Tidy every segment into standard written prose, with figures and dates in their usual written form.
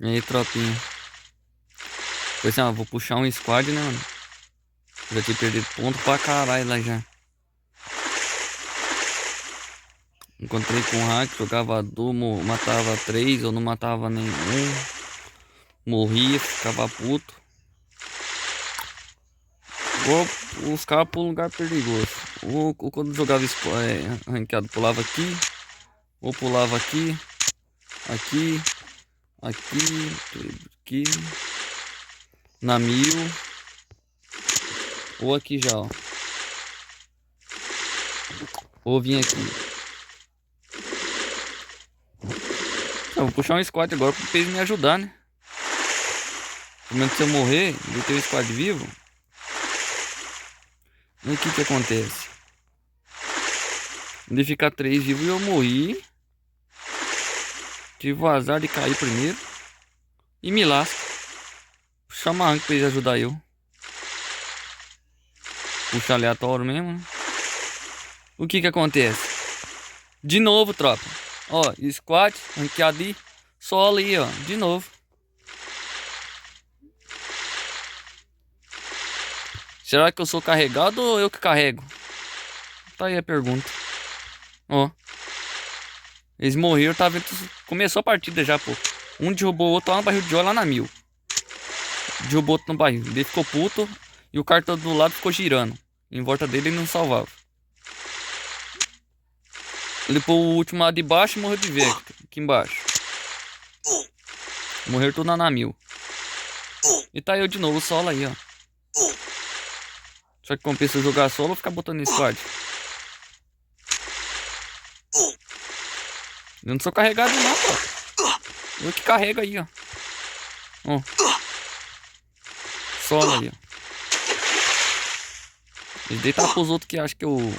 E aí, tropinha? Pois assim, ó, vou puxar um squad, né, mano? Já tinha perdido ponto pra caralho lá já. Encontrei com um hack, jogava duo, matava três ou não matava nenhum. Morria, ficava puto. Igual os caras pra um lugar perigoso. Ou quando jogava ranqueado, pulava aqui. Ou pulava aqui. Aqui. Aqui. Aqui. Na 1000. Ou aqui já, ó. Ou vim aqui. Eu vou puxar um squad agora pro Peso me ajudar, né? Pelo menos se eu morrer, ele tem o squad vivo. E o que que acontece? Ele ficar 3 vivo e eu morri. Tive o azar de cair primeiro. E me lasco. Chama a Rank pra eles ajudar eu. Puxa aleatório mesmo, né? O que que acontece? De novo, tropa. Ó, squad, ranqueado ali. Solo aí, ó. De novo. Será que eu sou carregado ou eu que carrego? Tá aí a pergunta. Ó. Eles morreram, tá vendo? Começou a partida já, pô. Um derrubou o outro lá no barril de óleo lá na 1000. Derrubou outro no barril. Ele ficou puto e o cartão do lado ficou girando. Em volta dele ele não salvava. Ele pôs o último lá de baixo e morreu de Vector. Aqui embaixo. Morreu tudo na 1000. E tá eu de novo solo aí, ó. Só que compensa jogar solo ou ficar botando squad. Eu não sou carregado não, pô. Eu que carrego aí, ó. Ó. Solo aí, ó. Eles deitam pros outros que acham que eu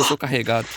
sou carregado.